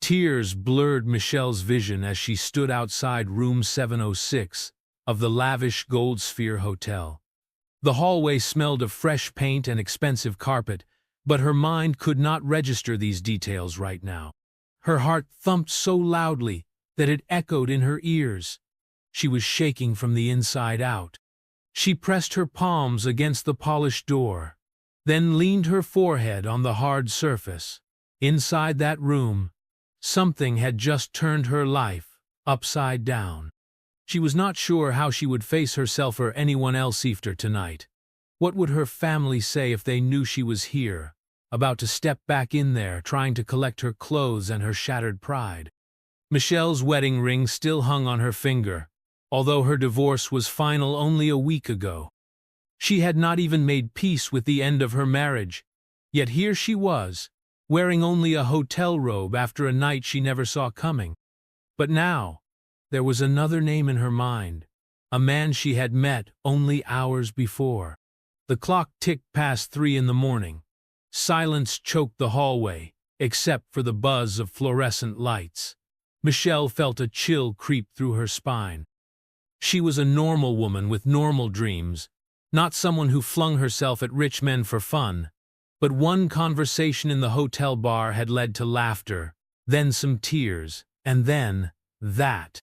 Tears blurred Michelle's vision as she stood outside room 706 of the lavish Gold Sphere Hotel. The hallway smelled of fresh paint and expensive carpet, but her mind could not register these details right now. Her heart thumped so loudly that it echoed in her ears. She was shaking from the inside out. She pressed her palms against the polished door, then leaned her forehead on the hard surface. Inside that room, something had just turned her life upside down. She was not sure how she would face herself or anyone else after tonight. What would her family say if they knew she was here, about to step back in there, trying to collect her clothes and her shattered pride? Michelle's wedding ring still hung on her finger, although her divorce was final only a week ago. She had not even made peace with the end of her marriage, yet here she was, wearing only a hotel robe after a night she never saw coming. But now, there was another name in her mind, a man she had met only hours before. The clock ticked past 3 in the morning. Silence choked the hallway, except for the buzz of fluorescent lights. Michelle felt a chill creep through her spine. She was a normal woman with normal dreams, not someone who flung herself at rich men for fun. But one conversation in the hotel bar had led to laughter, then some tears, and then that.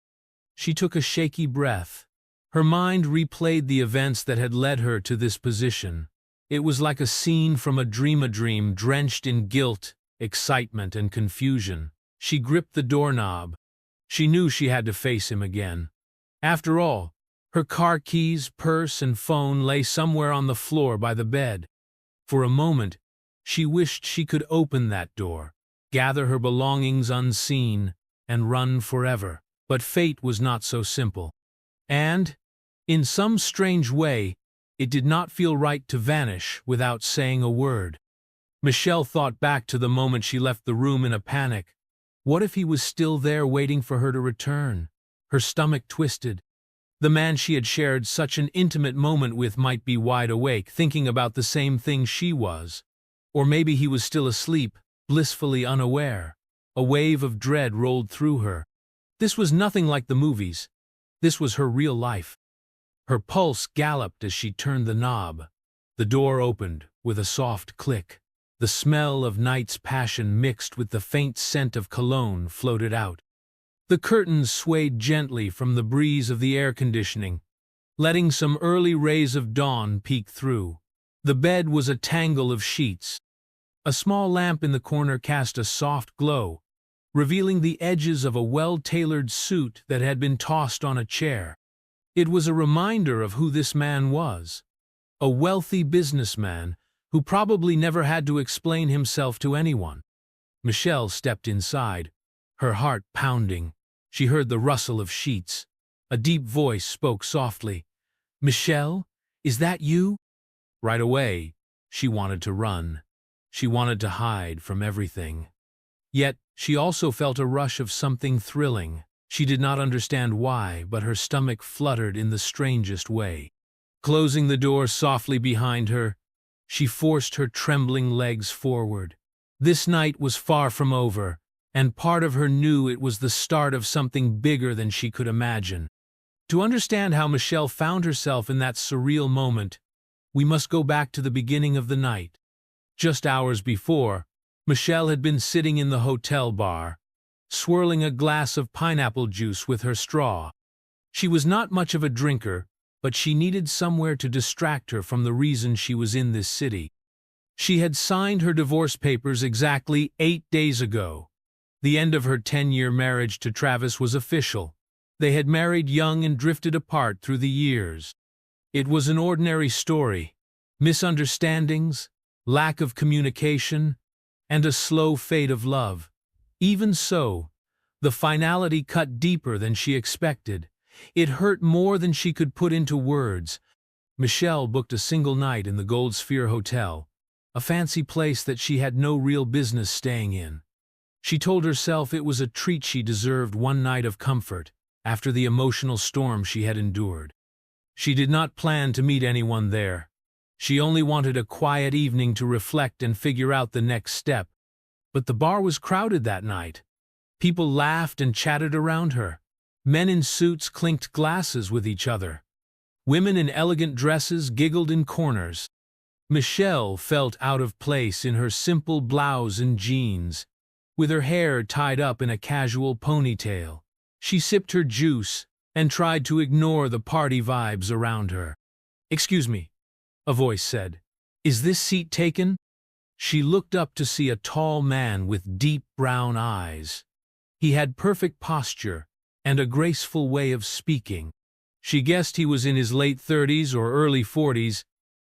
She took a shaky breath. Her mind replayed the events that had led her to this position. It was like a scene from a dream drenched in guilt, excitement, and confusion. She gripped the doorknob. She knew she had to face him again. After all, her car keys, purse, and phone lay somewhere on the floor by the bed. For a moment, she wished she could open that door, gather her belongings unseen, and run forever. But fate was not so simple. And, in some strange way, it did not feel right to vanish without saying a word. Michelle thought back to the moment she left the room in a panic. What if he was still there waiting for her to return? Her stomach twisted. The man she had shared such an intimate moment with might be wide awake, thinking about the same thing she was. Or maybe he was still asleep, blissfully unaware. A wave of dread rolled through her. This was nothing like the movies. This was her real life. Her pulse galloped as she turned the knob. The door opened with a soft click. The smell of night's passion mixed with the faint scent of cologne floated out. The curtains swayed gently from the breeze of the air conditioning, letting some early rays of dawn peek through. The bed was a tangle of sheets. A small lamp in the corner cast a soft glow, revealing the edges of a well-tailored suit that had been tossed on a chair. It was a reminder of who this man was. A wealthy businessman who probably never had to explain himself to anyone. Michelle stepped inside, her heart pounding. She heard the rustle of sheets. A deep voice spoke softly. "Michelle, is that you?" Right away, she wanted to run. She wanted to hide from everything. Yet, she also felt a rush of something thrilling. She did not understand why, but her stomach fluttered in the strangest way. Closing the door softly behind her, she forced her trembling legs forward. This night was far from over, and part of her knew it was the start of something bigger than she could imagine. To understand how Michelle found herself in that surreal moment, we must go back to the beginning of the night. Just hours before, Michelle had been sitting in the hotel bar, swirling a glass of pineapple juice with her straw. She was not much of a drinker, but she needed somewhere to distract her from the reason she was in this city. She had signed her divorce papers exactly 8 days ago. The end of her 10-year marriage to Travis was official. They had married young and drifted apart through the years. It was an ordinary story. Misunderstandings, lack of communication, and a slow fade of love. Even so, the finality cut deeper than she expected. It hurt more than she could put into words. Michelle booked a single night in the Gold Sphere Hotel, a fancy place that she had no real business staying in. She told herself it was a treat she deserved, one night of comfort, after the emotional storm she had endured. She did not plan to meet anyone there. She only wanted a quiet evening to reflect and figure out the next step. But the bar was crowded that night. People laughed and chatted around her. Men in suits clinked glasses with each other. Women in elegant dresses giggled in corners. Michelle felt out of place in her simple blouse and jeans, with her hair tied up in a casual ponytail. She sipped her juice and tried to ignore the party vibes around her. "Excuse me," a voice said. "Is this seat taken?" She looked up to see a tall man with deep brown eyes. He had perfect posture and a graceful way of speaking. She guessed he was in his late 30s or early 40s,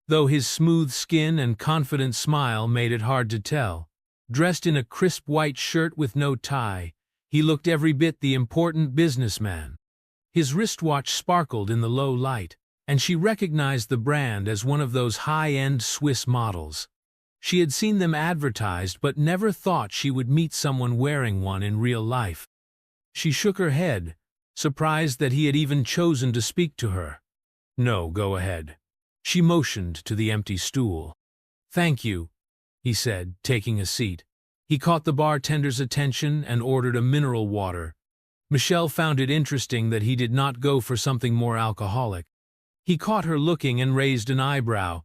though his smooth skin and confident smile made it hard to tell. Dressed in a crisp white shirt with no tie, he looked every bit the important businessman. His wristwatch sparkled in the low light, and she recognized the brand as one of those high-end Swiss models. She had seen them advertised but never thought she would meet someone wearing one in real life. She shook her head, surprised that he had even chosen to speak to her. "No, go ahead." She motioned to the empty stool. "Thank you," he said, taking a seat. He caught the bartender's attention and ordered a mineral water. Michelle found it interesting that he did not go for something more alcoholic. He caught her looking and raised an eyebrow.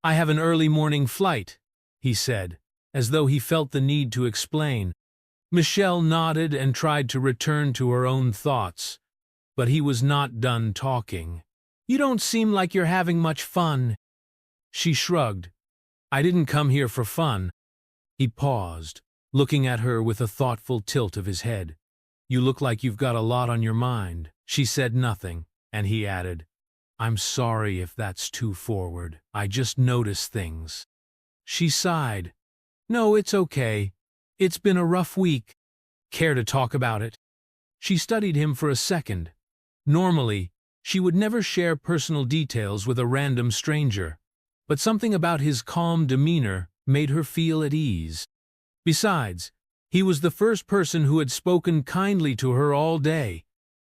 "I have an early morning flight," he said, as though he felt the need to explain. Michelle nodded and tried to return to her own thoughts, but he was not done talking. "You don't seem like you're having much fun." She shrugged. "I didn't come here for fun." He paused, looking at her with a thoughtful tilt of his head. "You look like you've got a lot on your mind." She said nothing, and he added, "I'm sorry if that's too forward. I just notice things." She sighed. "No, it's okay. It's been a rough week. Care to talk about it?" She studied him for a second. Normally, she would never share personal details with a random stranger, but something about his calm demeanor made her feel at ease. Besides, he was the first person who had spoken kindly to her all day,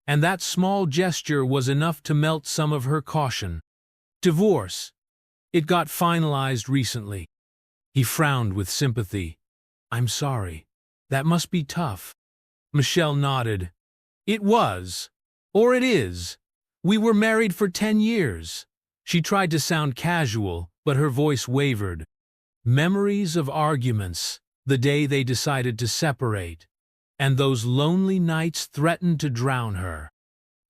and that small gesture was enough to melt some of her caution. "Divorce. It got finalized recently." He frowned with sympathy. "I'm sorry. That must be tough." Michelle nodded. "It was. Or it is. We were married for 10 years. She tried to sound casual, but her voice wavered. Memories of arguments, the day they decided to separate, and those lonely nights threatened to drown her.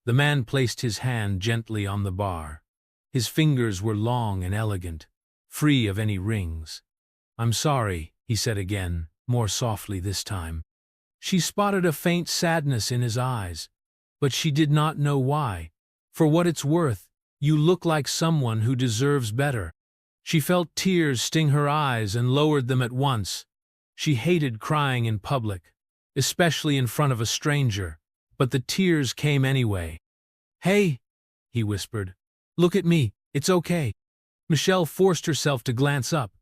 The man placed his hand gently on the bar. His fingers were long and elegant, free of any rings. "I'm sorry," he said again, more softly this time. She spotted a faint sadness in his eyes, but she did not know why. "For what it's worth, you look like someone who deserves better." She felt tears sting her eyes and lowered them at once. She hated crying in public, especially in front of a stranger, but the tears came anyway. "Hey," he whispered. "Look at me, it's okay." Michelle forced herself to glance up,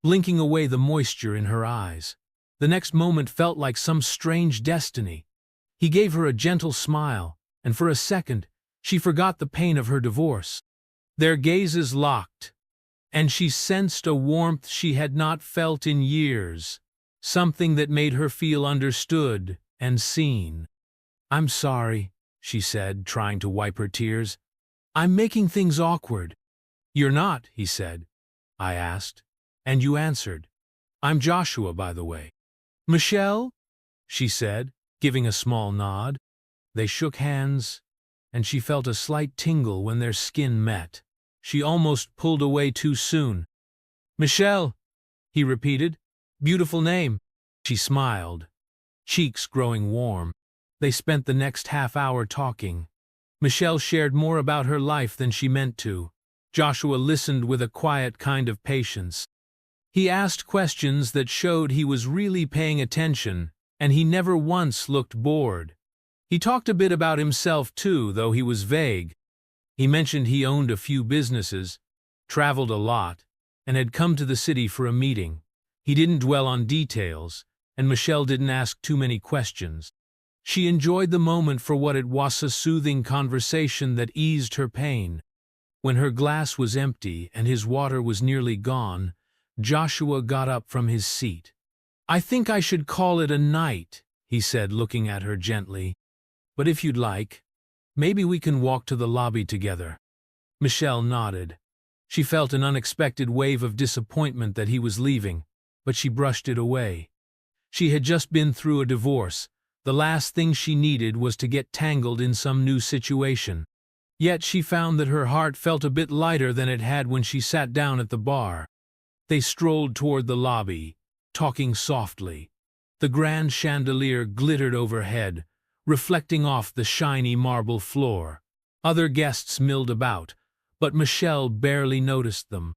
blinking away the moisture in her eyes. The next moment felt like some strange destiny. He gave her a gentle smile, and for a second, she forgot the pain of her divorce. Their gazes locked, and she sensed a warmth she had not felt in years, something that made her feel understood and seen. "I'm sorry," she said, trying to wipe her tears. "I'm making things awkward." "You're not," he said. "I asked, and you answered. I'm Joshua, by the way." "Michelle?" she said, giving a small nod. They shook hands, and she felt a slight tingle when their skin met. She almost pulled away too soon. "Michelle," he repeated. "Beautiful name." She smiled, cheeks growing warm. They spent the next half hour talking. Michelle shared more about her life than she meant to. Joshua listened with a quiet kind of patience. He asked questions that showed he was really paying attention, and he never once looked bored. He talked a bit about himself too, though he was vague. He mentioned he owned a few businesses, traveled a lot, and had come to the city for a meeting. He didn't dwell on details, and Michelle didn't ask too many questions. She enjoyed the moment for what it was, a soothing conversation that eased her pain. When her glass was empty and his water was nearly gone, Joshua got up from his seat. "I think I should call it a night," he said, looking at her gently. "But if you'd like, maybe we can walk to the lobby together." Michelle nodded. She felt an unexpected wave of disappointment that he was leaving, but she brushed it away. She had just been through a divorce. The last thing she needed was to get tangled in some new situation. Yet she found that her heart felt a bit lighter than it had when she sat down at the bar. They strolled toward the lobby, talking softly. The grand chandelier glittered overhead, reflecting off the shiny marble floor. Other guests milled about, but Michelle barely noticed them.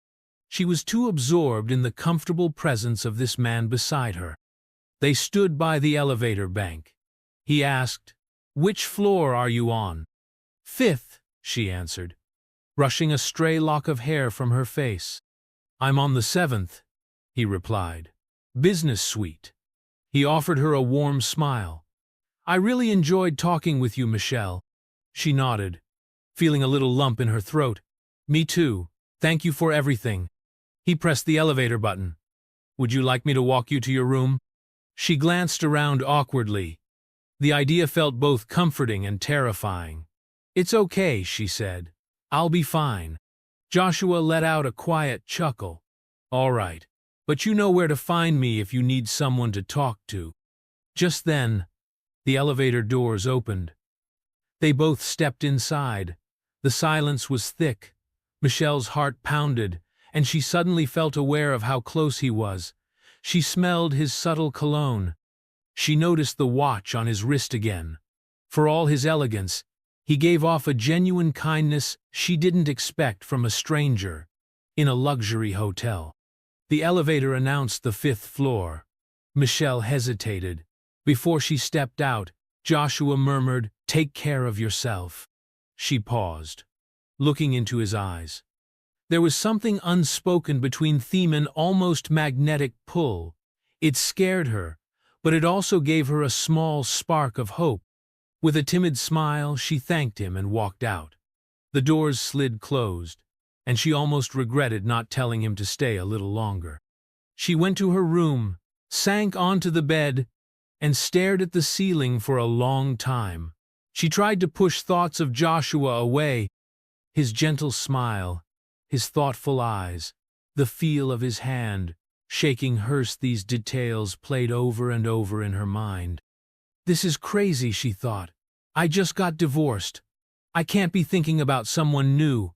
She was too absorbed in the comfortable presence of this man beside her. They stood by the elevator bank. He asked, "Which floor are you on?" "Fifth," she answered, brushing a stray lock of hair from her face. "I'm on the 7th, he replied. "Business suite." He offered her a warm smile. "I really enjoyed talking with you, Michelle." She nodded, feeling a little lump in her throat. "Me too. Thank you for everything." He pressed the elevator button. "Would you like me to walk you to your room?" She glanced around awkwardly. The idea felt both comforting and terrifying. "It's okay," she said. "I'll be fine." Joshua let out a quiet chuckle. "All right, but you know where to find me if you need someone to talk to." Just then, the elevator doors opened. They both stepped inside. The silence was thick. Michelle's heart pounded, and she suddenly felt aware of how close he was. She smelled his subtle cologne. She noticed the watch on his wrist again. For all his elegance, he gave off a genuine kindness she didn't expect from a stranger in a luxury hotel. The elevator announced the 5th floor. Michelle hesitated. Before she stepped out, Joshua murmured, "Take care of yourself." She paused, looking into his eyes. There was something unspoken between them, an almost magnetic pull. It scared her, but it also gave her a small spark of hope. With a timid smile, she thanked him and walked out. The doors slid closed, and she almost regretted not telling him to stay a little longer. She went to her room, sank onto the bed, and stared at the ceiling for a long time. She tried to push thoughts of Joshua away. His gentle smile, his thoughtful eyes, the feel of his hand, shaking hers, these details played over and over in her mind. "This is crazy," she thought. "I just got divorced. I can't be thinking about someone new."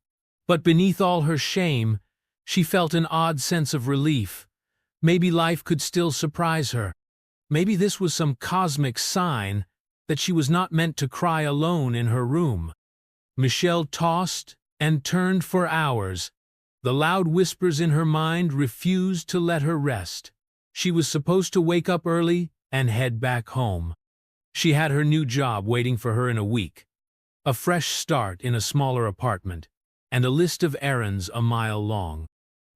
But beneath all her shame, she felt an odd sense of relief. Maybe life could still surprise her. Maybe this was some cosmic sign that she was not meant to cry alone in her room. Michelle tossed and turned for hours. The loud whispers in her mind refused to let her rest. She was supposed to wake up early and head back home. She had her new job waiting for her in a week, a fresh start in a smaller apartment, and a list of errands a mile long.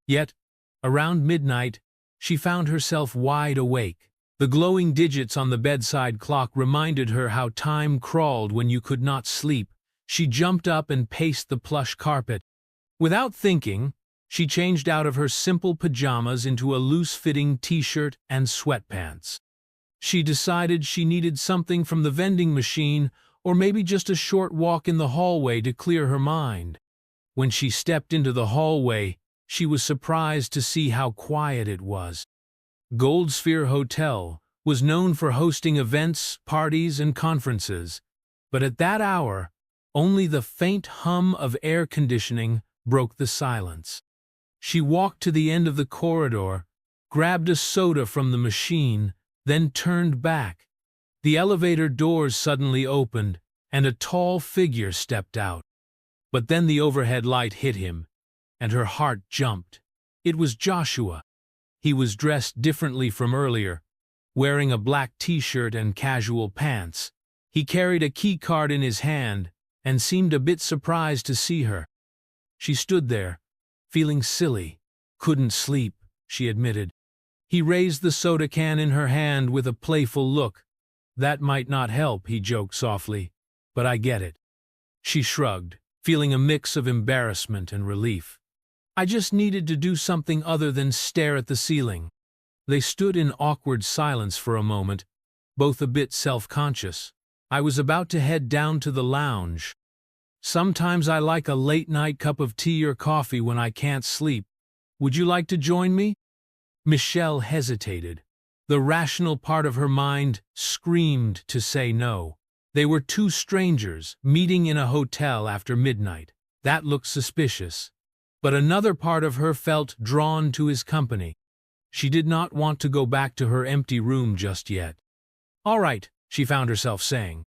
Yet, around midnight, she found herself wide awake. The glowing digits on the bedside clock reminded her how time crawled when you could not sleep. She jumped up and paced the plush carpet. Without thinking, she changed out of her simple pajamas into a loose-fitting t-shirt and sweatpants. She decided she needed something from the vending machine, or maybe just a short walk in the hallway to clear her mind. When she stepped into the hallway, she was surprised to see how quiet it was. Gold Sphere Hotel was known for hosting events, parties, and conferences, but at that hour, only the faint hum of air conditioning broke the silence. She walked to the end of the corridor, grabbed a soda from the machine, then turned back. The elevator doors suddenly opened, and a tall figure stepped out. But then the overhead light hit him, and her heart jumped. It was Joshua. He was dressed differently from earlier, wearing a black t-shirt and casual pants. He carried a key card in his hand and seemed a bit surprised to see her. She stood there, feeling silly. "Couldn't sleep," she admitted. He raised the soda can in her hand with a playful look. "That might not help," he joked softly, "but I get it." She shrugged, feeling a mix of embarrassment and relief. "I just needed to do something other than stare at the ceiling." They stood in awkward silence for a moment. both a bit self-conscious. I was about to head down to the lounge. Sometimes I like a late-night cup of tea or coffee when I can't sleep. Would you like to join me? Michelle hesitated. The rational part of her mind screamed to say no. They were two strangers meeting in a hotel after midnight. That looked suspicious. But another part of her felt drawn to his company. She did not want to go back to her empty room just yet. "All right," she found herself saying.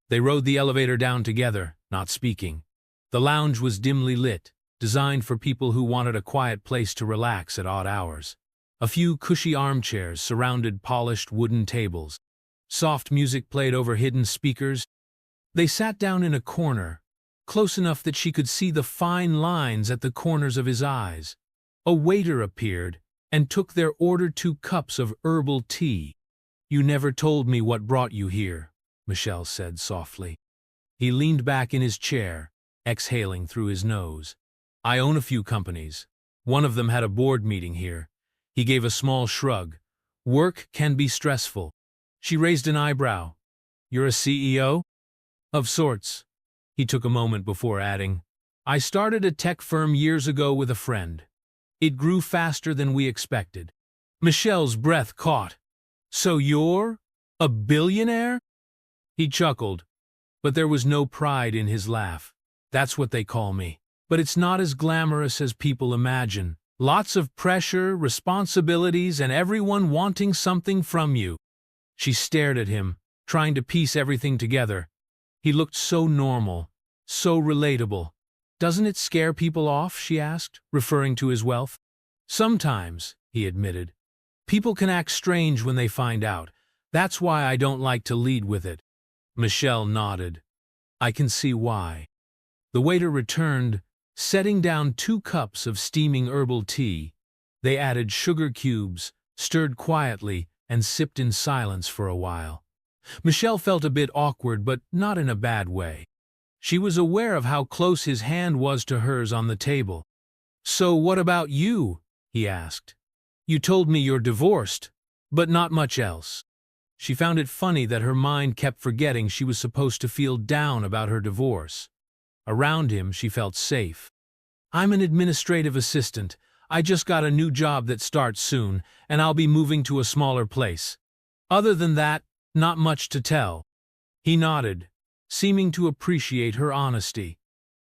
They rode the elevator down together, not speaking. The lounge was dimly lit, designed for people who wanted a quiet place to relax at odd hours. A few cushy armchairs surrounded polished wooden tables. Soft music played over hidden speakers. They sat down in a corner, close enough that she could see the fine lines at the corners of his eyes. A waiter appeared and took their order, 2 cups of herbal tea. "You never told me what brought you here," Michelle said softly. He leaned back in his chair, exhaling through his nose. "I own a few companies. One of them had a board meeting here." He gave a small shrug. "Work can be stressful." She raised an eyebrow. "You're a CEO?" "Of sorts." He took a moment before adding, "I started a tech firm years ago with a friend. It grew faster than we expected." Michelle's breath caught. "So you're a billionaire?" He chuckled, but there was no pride in his laugh. "That's what they call me. But it's not as glamorous as people imagine. Lots of pressure, responsibilities, and everyone wanting something from you." She stared at him, trying to piece everything together. He looked so normal, so relatable. "Doesn't it scare people off?" she asked, referring to his wealth. "Sometimes," he admitted. "People can act strange when they find out. That's why I don't like to lead with it." Michelle nodded. "I can see why." The waiter returned, setting down 2 cups of steaming herbal tea. They added sugar cubes, stirred quietly, and sipped in silence for a while. Michelle felt a bit awkward, but not in a bad way. She was aware of how close his hand was to hers on the table. "So what about you?" he asked. "You told me you're divorced, but not much else." She found it funny that her mind kept forgetting she was supposed to feel down about her divorce. Around him, she felt safe. "I'm an administrative assistant. I just got a new job that starts soon, and I'll be moving to a smaller place. Other than that, not much to tell." He nodded, seeming to appreciate her honesty.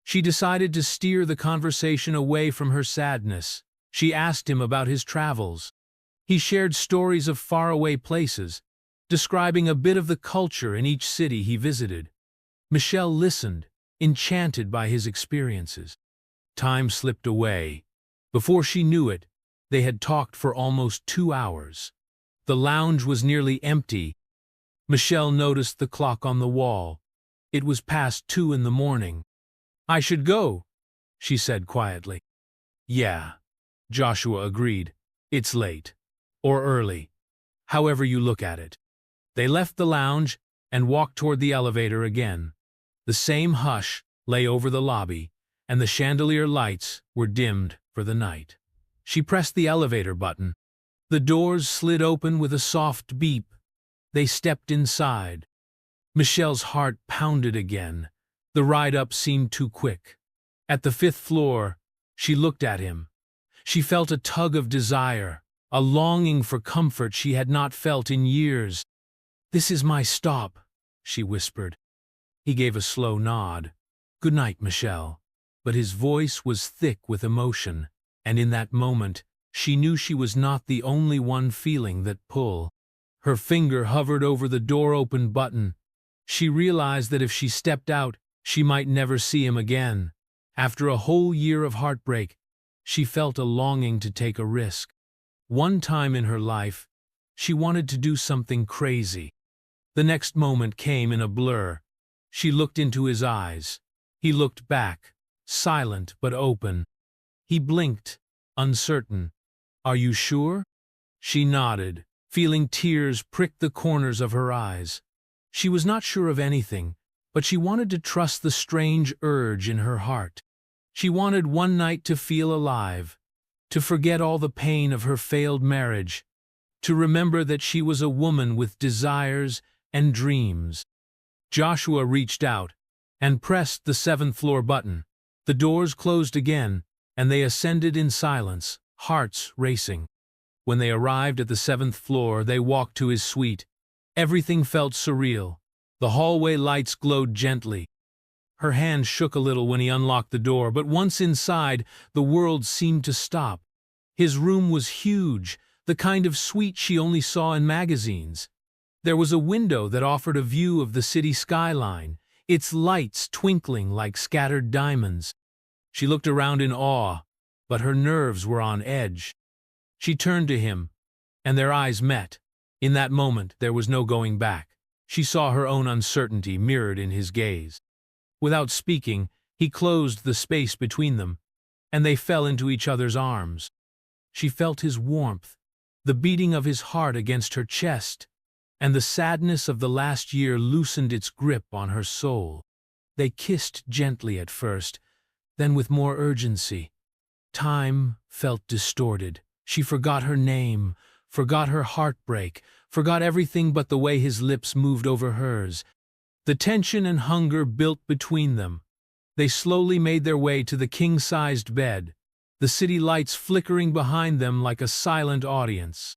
She decided to steer the conversation away from her sadness. She asked him about his travels. He shared stories of faraway places, describing a bit of the culture in each city he visited. Michelle listened, enchanted by his experiences. Time slipped away. Before she knew it, they had talked for almost 2 hours. The lounge was nearly empty. Michelle noticed the clock on the wall. It was past 2 in the morning. "I should go," she said quietly. "Yeah," Joshua agreed. "It's late. Or early. However you look at it." They left the lounge and walked toward the elevator again. The same hush lay over the lobby, and the chandelier lights were dimmed for the night. She pressed the elevator button. The doors slid open with a soft beep. They stepped inside. Michelle's heart pounded again. The ride up seemed too quick. At the 5th floor, she looked at him. She felt a tug of desire, a longing for comfort she had not felt in years. "This is my stop," she whispered. He gave a slow nod. "Good night, Michelle." But his voice was thick with emotion, and in that moment, she knew she was not the only one feeling that pull. Her finger hovered over the door-open button. She realized that if she stepped out, she might never see him again. After a whole year of heartbreak, she felt a longing to take a risk. One time in her life, she wanted to do something crazy. The next moment came in a blur. She looked into his eyes. He looked back, silent but open. He blinked, uncertain. "Are you sure?" She nodded, feeling tears prick the corners of her eyes. She was not sure of anything, but she wanted to trust the strange urge in her heart. She wanted one night to feel alive, to forget all the pain of her failed marriage, to remember that she was a woman with desires and dreams. Joshua reached out and pressed the seventh-floor button. The doors closed again, and they ascended in silence, hearts racing. When they arrived at the seventh floor, they walked to his suite. Everything felt surreal. The hallway lights glowed gently. Her hand shook a little when he unlocked the door, but once inside, the world seemed to stop. His room was huge, the kind of suite she only saw in magazines. There was a window that offered a view of the city skyline, its lights twinkling like scattered diamonds. She looked around in awe, but her nerves were on edge. She turned to him, and their eyes met. In that moment, there was no going back. She saw her own uncertainty mirrored in his gaze. Without speaking, he closed the space between them, and they fell into each other's arms. She felt his warmth, the beating of his heart against her chest, and the sadness of the last year loosened its grip on her soul. They kissed gently at first, then with more urgency. Time felt distorted. She forgot her name, forgot her heartbreak, forgot everything but the way his lips moved over hers. The tension and hunger built between them. They slowly made their way to the king-sized bed, the city lights flickering behind them like a silent audience.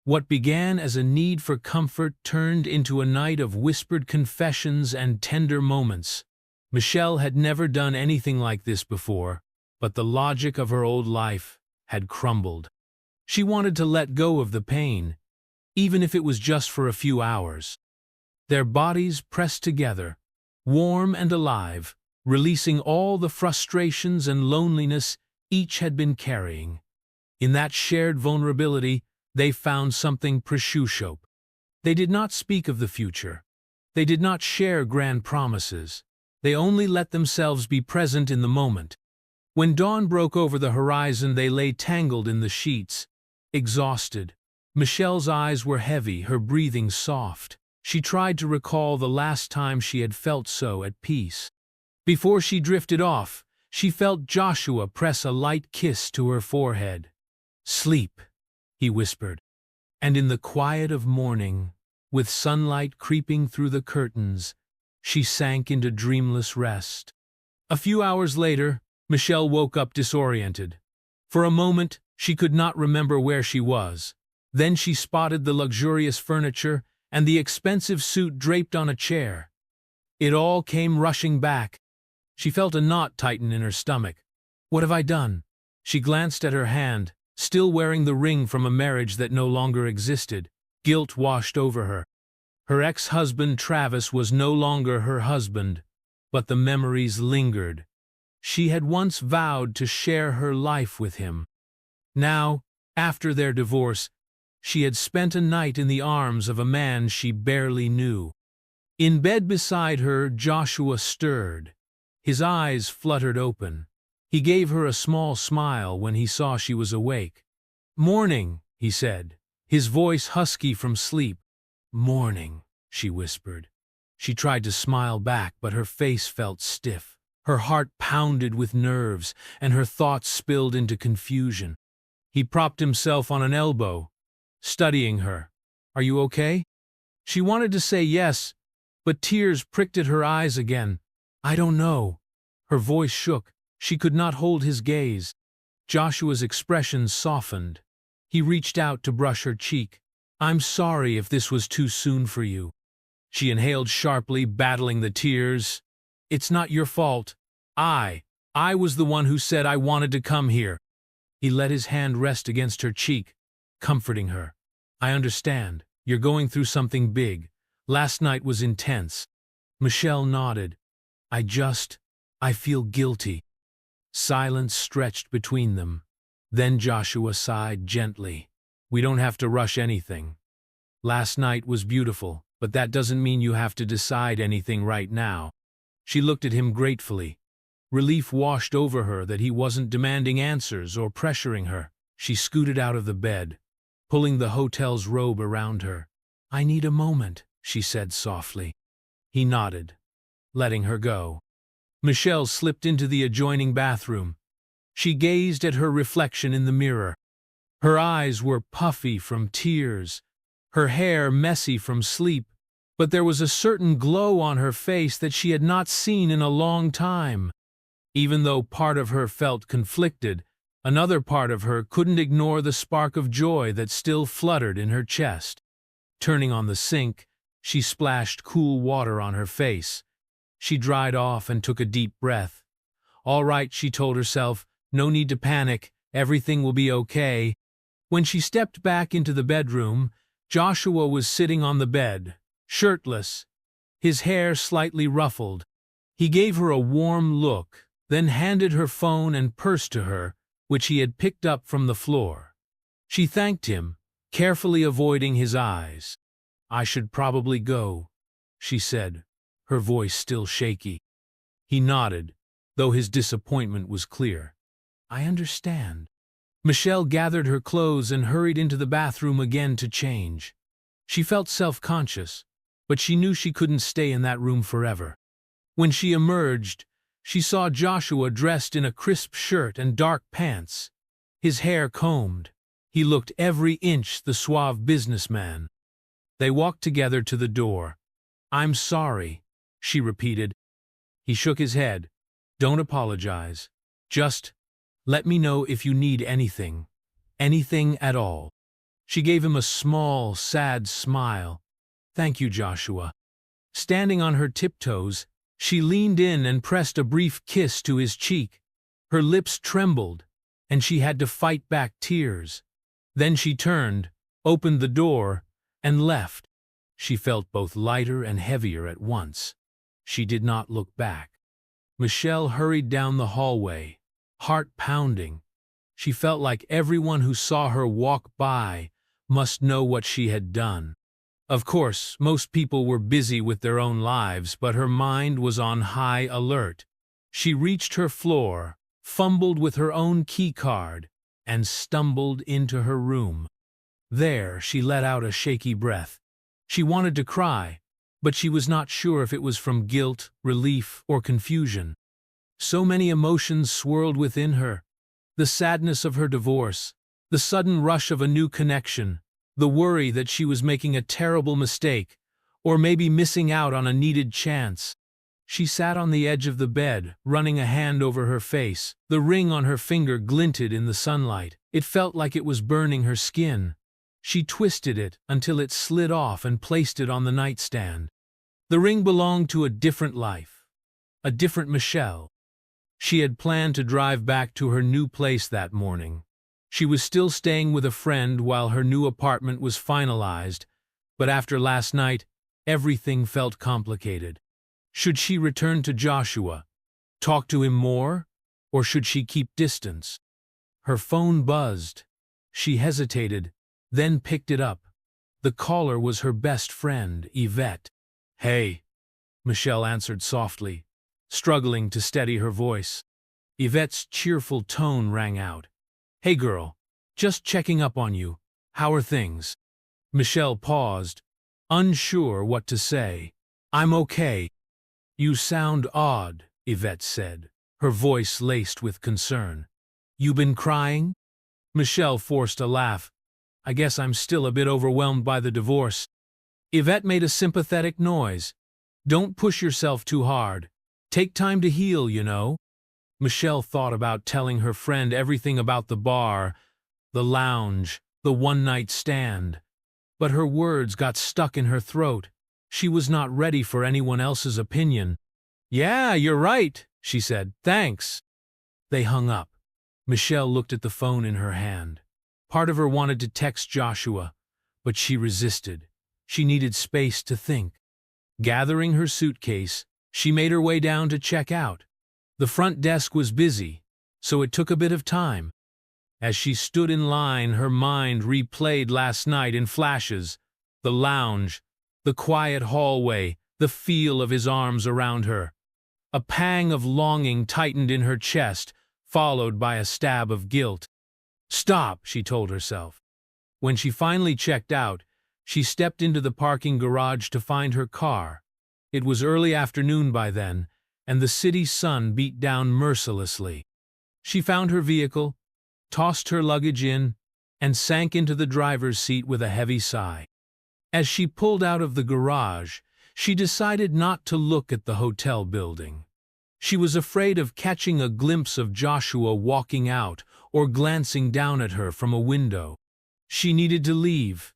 What began as a need for comfort turned into a night of whispered confessions and tender moments. Michelle had never done anything like this before, but the logic of her old life had crumbled. She wanted to let go of the pain, even if it was just for a few hours. Their bodies pressed together, warm and alive, releasing all the frustrations and loneliness each had been carrying. In that shared vulnerability, they found something precious. They did not speak of the future. They did not share grand promises. They only let themselves be present in the moment. When dawn broke over the horizon, they lay tangled in the sheets, exhausted. Michelle's eyes were heavy, her breathing soft. She tried to recall the last time she had felt so at peace. Before she drifted off, she felt Joshua press a light kiss to her forehead. "Sleep," he whispered. And in the quiet of morning, with sunlight creeping through the curtains, she sank into dreamless rest. A few hours later, Michelle woke up disoriented. For a moment, she could not remember where she was. Then she spotted the luxurious furniture and the expensive suit draped on a chair. It all came rushing back. She felt a knot tighten in her stomach. What have I done? She glanced at her hand, still wearing the ring from a marriage that no longer existed. Guilt washed over her. Her ex-husband Travis was no longer her husband, but the memories lingered. She had once vowed to share her life with him. Now, after their divorce, she had spent a night in the arms of a man she barely knew. In bed beside her, Joshua stirred. His eyes fluttered open. He gave her a small smile when he saw she was awake. "Morning," he said, his voice husky from sleep. "Morning," she whispered. She tried to smile back, but her face felt stiff. Her heart pounded with nerves, and her thoughts spilled into confusion. He propped himself on an elbow, studying her. "Are you okay?" She wanted to say yes, but tears pricked at her eyes again. "I don't know." Her voice shook. She could not hold his gaze. Joshua's expression softened. He reached out to brush her cheek. "I'm sorry if this was too soon for you." She inhaled sharply, battling the tears. "It's not your fault. I was the one who said I wanted to come here." He let his hand rest against her cheek, comforting her. "I understand. You're going through something big. Last night was intense." Michelle nodded. I feel guilty." Silence stretched between them. Then Joshua sighed gently. "We don't have to rush anything. Last night was beautiful, but that doesn't mean you have to decide anything right now." She looked at him gratefully. Relief washed over her that he wasn't demanding answers or pressuring her. She scooted out of the bed, pulling the hotel's robe around her. "I need a moment," she said softly. He nodded, letting her go. Michelle slipped into the adjoining bathroom. She gazed at her reflection in the mirror. Her eyes were puffy from tears, her hair messy from sleep, but there was a certain glow on her face that she had not seen in a long time. Even though part of her felt conflicted, another part of her couldn't ignore the spark of joy that still fluttered in her chest. Turning on the sink, she splashed cool water on her face. She dried off and took a deep breath. All right, she told herself, no need to panic, everything will be okay. When she stepped back into the bedroom, Joshua was sitting on the bed, shirtless, his hair slightly ruffled. He gave her a warm look, then handed her phone and purse to her, which he had picked up from the floor. She thanked him, carefully avoiding his eyes. "I should probably go," she said, her voice still shaky. He nodded, though his disappointment was clear. "I understand." Michelle gathered her clothes and hurried into the bathroom again to change. She felt self-conscious, but she knew she couldn't stay in that room forever. When she emerged, she saw Joshua dressed in a crisp shirt and dark pants, his hair combed. He looked every inch the suave businessman. They walked together to the door. "I'm sorry," she repeated. He shook his head. "Don't apologize. Just let me know if you need anything. Anything at all." She gave him a small, sad smile. "Thank you, Joshua." Standing on her tiptoes, she leaned in and pressed a brief kiss to his cheek. Her lips trembled, and she had to fight back tears. Then she turned, opened the door, and left. She felt both lighter and heavier at once. She did not look back. Michelle hurried down the hallway, heart pounding. She felt like everyone who saw her walk by must know what she had done. Of course, most people were busy with their own lives, but her mind was on high alert. She reached her floor, fumbled with her own key card, and stumbled into her room. There, she let out a shaky breath. She wanted to cry, but she was not sure if it was from guilt, relief, or confusion. So many emotions swirled within her. The sadness of her divorce, the sudden rush of a new connection, the worry that she was making a terrible mistake, or maybe missing out on a needed chance. She sat on the edge of the bed, running a hand over her face. The ring on her finger glinted in the sunlight. It felt like it was burning her skin. She twisted it until it slid off and placed it on the nightstand. The ring belonged to a different life, a different Michelle. She had planned to drive back to her new place that morning. She was still staying with a friend while her new apartment was finalized, but after last night, everything felt complicated. Should she return to Joshua, talk to him more, or should she keep distance? Her phone buzzed. She hesitated, then picked it up. The caller was her best friend, Yvette. "Hey," Michelle answered softly, struggling to steady her voice. Yvette's cheerful tone rang out. "Hey girl, just checking up on you. How are things?" Michelle paused, unsure what to say. "I'm okay." "You sound odd," Yvette said, her voice laced with concern. "You been crying?" Michelle forced a laugh. "I guess I'm still a bit overwhelmed by the divorce." Yvette made a sympathetic noise. "Don't push yourself too hard. Take time to heal, you know." Michelle thought about telling her friend everything about the bar, the lounge, the one-night stand. But her words got stuck in her throat. She was not ready for anyone else's opinion. "Yeah, you're right," she said. "Thanks." They hung up. Michelle looked at the phone in her hand. Part of her wanted to text Joshua, but she resisted. She needed space to think. Gathering her suitcase, she made her way down to check out. The front desk was busy, so it took a bit of time. As she stood in line, her mind replayed last night in flashes. The lounge, the quiet hallway, the feel of his arms around her. A pang of longing tightened in her chest, followed by a stab of guilt. "Stop," she told herself. When she finally checked out, she stepped into the parking garage to find her car. It was early afternoon by then, and the city sun beat down mercilessly. She found her vehicle, tossed her luggage in, and sank into the driver's seat with a heavy sigh. As she pulled out of the garage, She decided not to look at the hotel building. She was afraid of catching a glimpse of Joshua walking out or glancing down at her from a window. She needed to leave,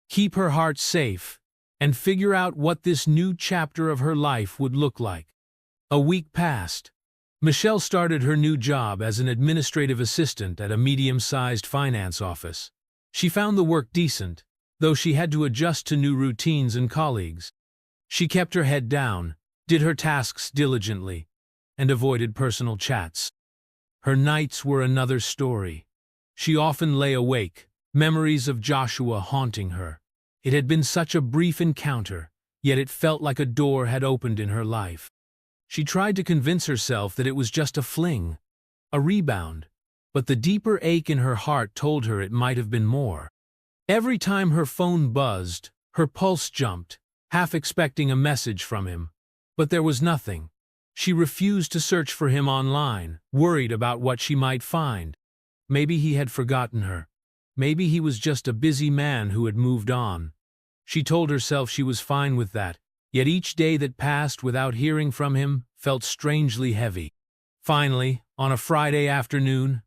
keep her heart safe, and figure out what this new chapter of her life would look like. A week passed. Michelle started her new job as an administrative assistant at a medium-sized finance office. She found the work decent, though she had to adjust to new routines and colleagues. She kept her head down, did her tasks diligently, and avoided personal chats. Her nights were another story. She often lay awake, memories of Joshua haunting her. It had been such a brief encounter, yet it felt like a door had opened in her life. She tried to convince herself that it was just a fling, a rebound, but the deeper ache in her heart told her it might have been more. Every time her phone buzzed, her pulse jumped, half expecting a message from him. But there was nothing. She refused to search for him online, worried about what she might find. Maybe he had forgotten her. Maybe he was just a busy man who had moved on. She told herself she was fine with that, yet each day that passed without hearing from him felt strangely heavy. Finally, on a Friday afternoon,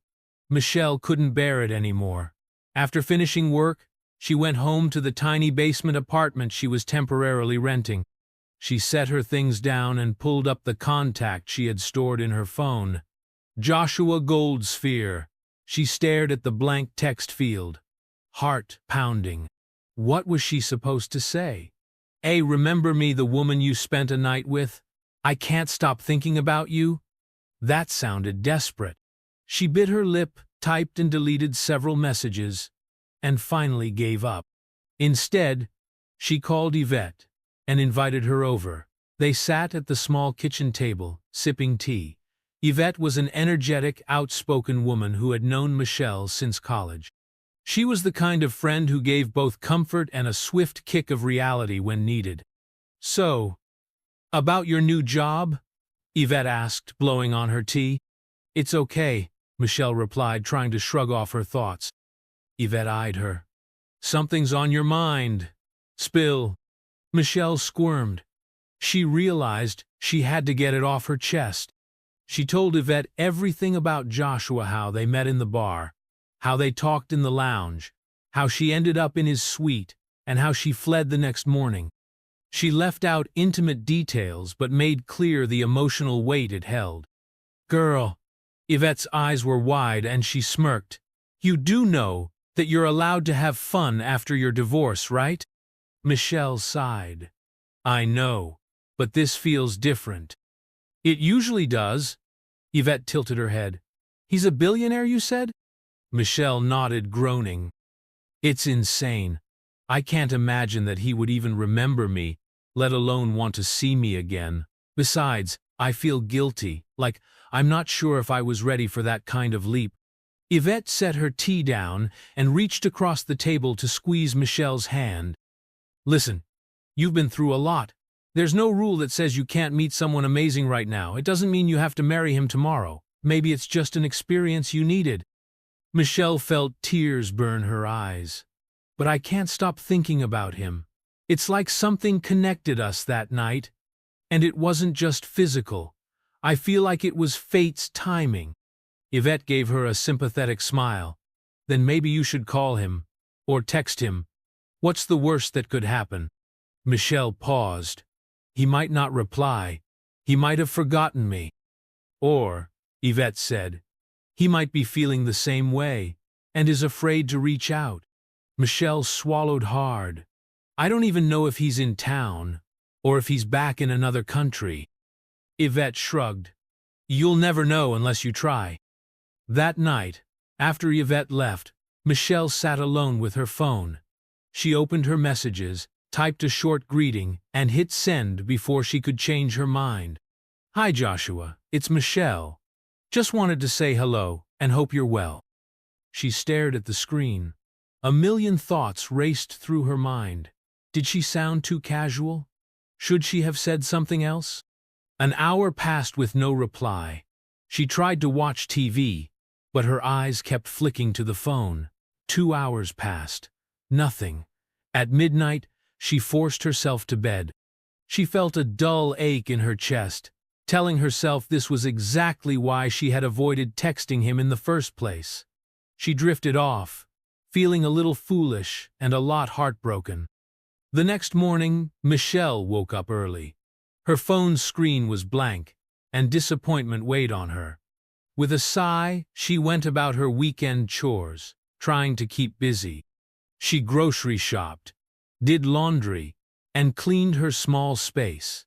Michelle couldn't bear it anymore. After finishing work, she went home to the tiny basement apartment she was temporarily renting. She set her things down and pulled up the contact she had stored in her phone. Joshua Goldsphere. She stared at the blank text field, heart pounding. What was she supposed to say? Remember me, the woman you spent a night with? I can't stop thinking about you? That sounded desperate. She bit her lip, typed and deleted several messages, and finally gave up. Instead, she called Yvette and invited her over. They sat at the small kitchen table, sipping tea. Yvette was an energetic, outspoken woman who had known Michelle since college. She was the kind of friend who gave both comfort and a swift kick of reality when needed. So, about your new job? Yvette asked, blowing on her tea. It's okay, Michelle replied, trying to shrug off her thoughts. Yvette eyed her. Something's on your mind. Spill. Michelle squirmed. She realized she had to get it off her chest. She told Yvette everything about Joshua, how they met in the bar, how they talked in the lounge, how she ended up in his suite, and how she fled the next morning. She left out intimate details but made clear the emotional weight it held. Girl, Yvette's eyes were wide and she smirked. You do know that you're allowed to have fun after your divorce, right? Michelle sighed. I know, but this feels different. It usually does. Yvette tilted her head. He's a billionaire, you said? Michelle nodded, groaning. It's insane. I can't imagine that he would even remember me, let alone want to see me again. Besides, I feel guilty, like I'm not sure if I was ready for that kind of leap. Yvette set her tea down and reached across the table to squeeze Michelle's hand. Listen, you've been through a lot. There's no rule that says you can't meet someone amazing right now. It doesn't mean you have to marry him tomorrow. Maybe it's just an experience you needed. Michelle felt tears burn her eyes. But I can't stop thinking about him. It's like something connected us that night. And it wasn't just physical. I feel like it was fate's timing. Yvette gave her a sympathetic smile. Then maybe you should call him. Or text him. What's the worst that could happen? Michelle paused. He might not reply. He might have forgotten me. Or, Yvette said, he might be feeling the same way, and is afraid to reach out. Michelle swallowed hard. I don't even know if he's in town, or if he's back in another country. Yvette shrugged. You'll never know unless you try. That night, after Yvette left, Michelle sat alone with her phone. She opened her messages, typed a short greeting, and hit send before she could change her mind. Hi Joshua, it's Michelle. Just wanted to say hello, and hope you're well. She stared at the screen. A million thoughts raced through her mind. Did she sound too casual? Should she have said something else? An hour passed with no reply. She tried to watch TV, but her eyes kept flicking to the phone. 2 hours passed. Nothing. At midnight, she forced herself to bed. She felt a dull ache in her chest, telling herself this was exactly why she had avoided texting him in the first place. She drifted off, feeling a little foolish and a lot heartbroken. The next morning, Michelle woke up early. Her phone's screen was blank, and disappointment weighed on her. With a sigh, she went about her weekend chores, trying to keep busy. She grocery shopped, did laundry, and cleaned her small space.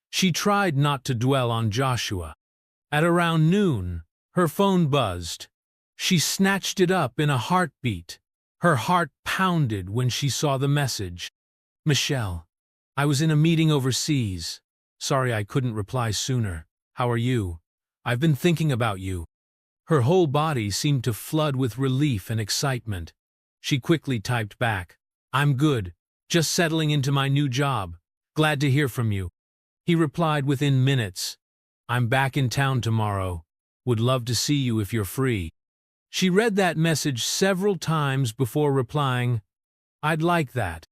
She tried not to dwell on Joshua. At around noon, her phone buzzed. She snatched it up in a heartbeat. Her heart pounded when she saw the message. Michelle, I was in a meeting overseas. Sorry I couldn't reply sooner. How are you? I've been thinking about you. Her whole body seemed to flood with relief and excitement. She quickly typed back, I'm good, just settling into my new job. Glad to hear from you. He replied within minutes, I'm back in town tomorrow. Would love to see you if you're free. She read that message several times before replying, I'd like that.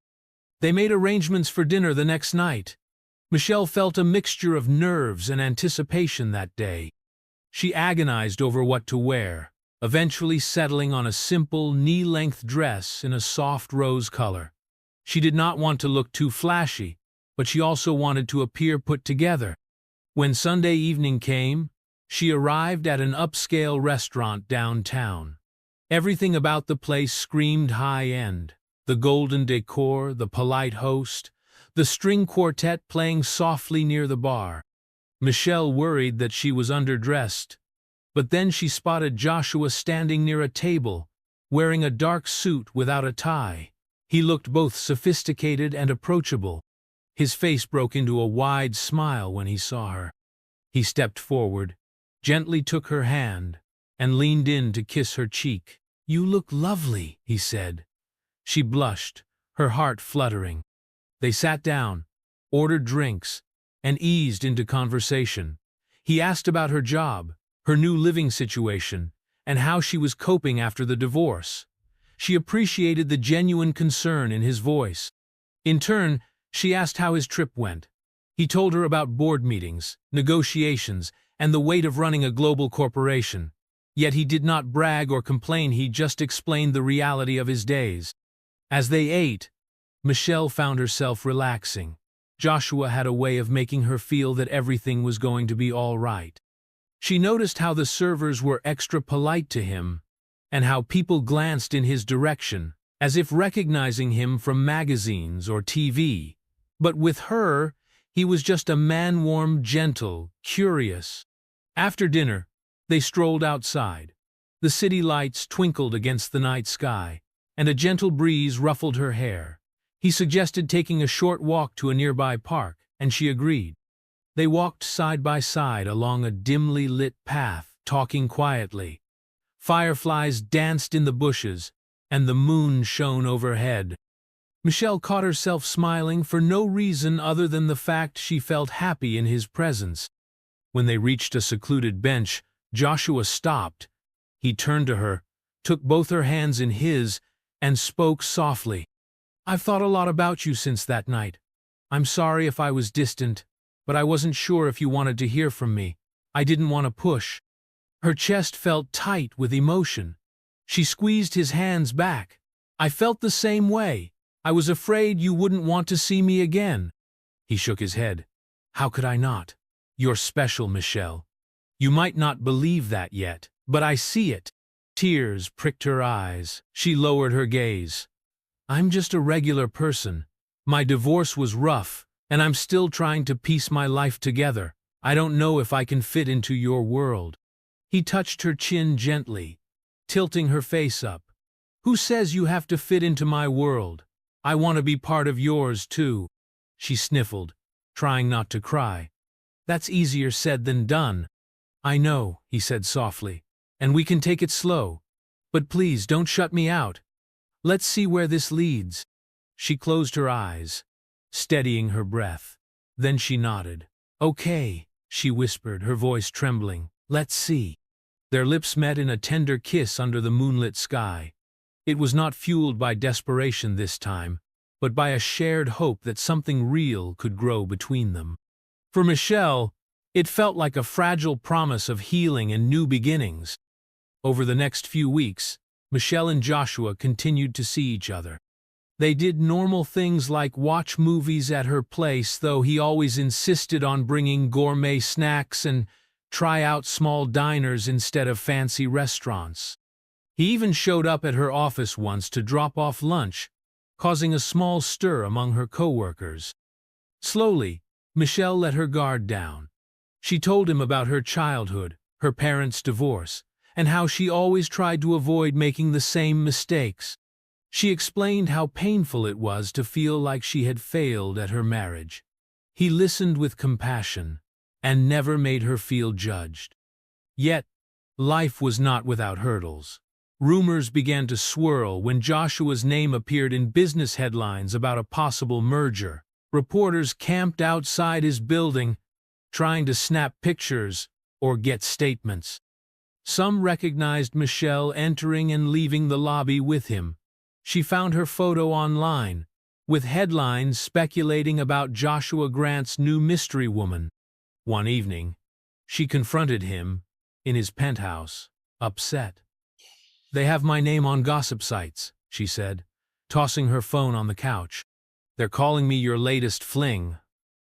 They made arrangements for dinner the next night. Michelle felt a mixture of nerves and anticipation that day. She agonized over what to wear, eventually settling on a simple, knee-length dress in a soft rose color. She did not want to look too flashy, but she also wanted to appear put together. When Sunday evening came, she arrived at an upscale restaurant downtown. Everything about the place screamed high-end. The golden decor, the polite host, the string quartet playing softly near the bar. Michelle worried that she was underdressed, but then she spotted Joshua standing near a table, wearing a dark suit without a tie. He looked both sophisticated and approachable. His face broke into a wide smile when he saw her. He stepped forward, gently took her hand, and leaned in to kiss her cheek. You look lovely, he said. She blushed, her heart fluttering. They sat down, ordered drinks, and eased into conversation. He asked about her job, her new living situation, and how she was coping after the divorce. She appreciated the genuine concern in his voice. In turn, she asked how his trip went. He told her about board meetings, negotiations, and the weight of running a global corporation. Yet he did not brag or complain, he just explained the reality of his days. As they ate, Michelle found herself relaxing. Joshua had a way of making her feel that everything was going to be all right. She noticed how the servers were extra polite to him, and how people glanced in his direction, as if recognizing him from magazines or TV. But with her, he was just a man warm, gentle, curious. After dinner, they strolled outside. The city lights twinkled against the night sky, and a gentle breeze ruffled her hair. He suggested taking a short walk to a nearby park, and she agreed. They walked side by side along a dimly lit path, talking quietly. Fireflies danced in the bushes, and the moon shone overhead. Michelle caught herself smiling for no reason other than the fact she felt happy in his presence. When they reached a secluded bench, Joshua stopped. He turned to her, took both her hands in his, and spoke softly. I've thought a lot about you since that night. I'm sorry if I was distant, but I wasn't sure if you wanted to hear from me. I didn't want to push. Her chest felt tight with emotion. She squeezed his hands back. I felt the same way. I was afraid you wouldn't want to see me again. He shook his head. How could I not? You're special, Michelle. You might not believe that yet, but I see it. Tears pricked her eyes. She lowered her gaze. I'm just a regular person. My divorce was rough, and I'm still trying to piece my life together. I don't know if I can fit into your world. He touched her chin gently, tilting her face up. Who says you have to fit into my world? I want to be part of yours, too. She sniffled, trying not to cry. That's easier said than done. I know, he said softly, and we can take it slow. But please don't shut me out. Let's see where this leads. She closed her eyes, steadying her breath. Then she nodded. Okay, she whispered, her voice trembling. Let's see. Their lips met in a tender kiss under the moonlit sky. It was not fueled by desperation this time, but by a shared hope that something real could grow between them. For Michelle, it felt like a fragile promise of healing and new beginnings. Over the next few weeks, Michelle and Joshua continued to see each other. They did normal things like watch movies at her place, though he always insisted on bringing gourmet snacks and try out small diners instead of fancy restaurants. He even showed up at her office once to drop off lunch, causing a small stir among her coworkers. Slowly, Michelle let her guard down. She told him about her childhood, her parents' divorce, and how she always tried to avoid making the same mistakes. She explained how painful it was to feel like she had failed at her marriage. He listened with compassion and never made her feel judged. Yet, life was not without hurdles. Rumors began to swirl when Joshua's name appeared in business headlines about a possible merger. Reporters camped outside his building, trying to snap pictures or get statements. Some recognized Michelle entering and leaving the lobby with him. She found her photo online, with headlines speculating about Joshua Grant's new mystery woman. One evening, she confronted him in his penthouse, upset. "They have my name on gossip sites," she said, tossing her phone on the couch. "They're calling me your latest fling.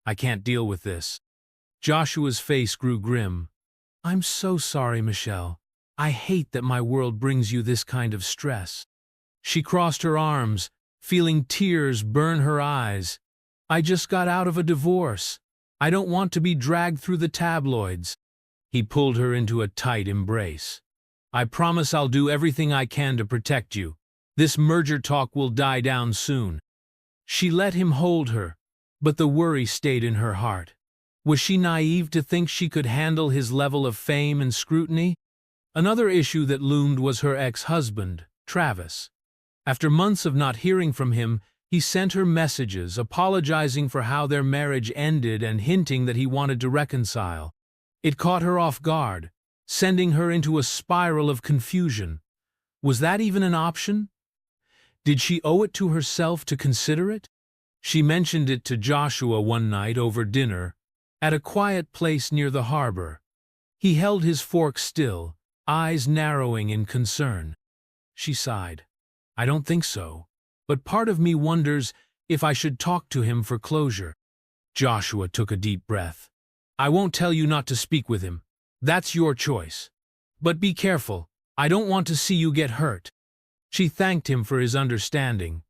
I can't deal with this." Joshua's face grew grim. "I'm so sorry, Michelle. I hate that my world brings you this kind of stress." She crossed her arms, feeling tears burn her eyes. "I just got out of a divorce. I don't want to be dragged through the tabloids." He pulled her into a tight embrace. "I promise I'll do everything I can to protect you. This merger talk will die down soon." She let him hold her, but the worry stayed in her heart. Was she naive to think she could handle his level of fame and scrutiny? Another issue that loomed was her ex-husband, Travis. After months of not hearing from him, he sent her messages apologizing for how their marriage ended and hinting that he wanted to reconcile. It caught her off guard, sending her into a spiral of confusion. Was that even an option? Did she owe it to herself to consider it? She mentioned it to Joshua one night over dinner, at a quiet place near the harbor. He held his fork still, eyes narrowing in concern. She sighed. "I don't think so, but part of me wonders if I should talk to him for closure." Joshua took a deep breath. "I won't tell you not to speak with him. That's your choice. But be careful. I don't want to see you get hurt." She thanked him for his understanding.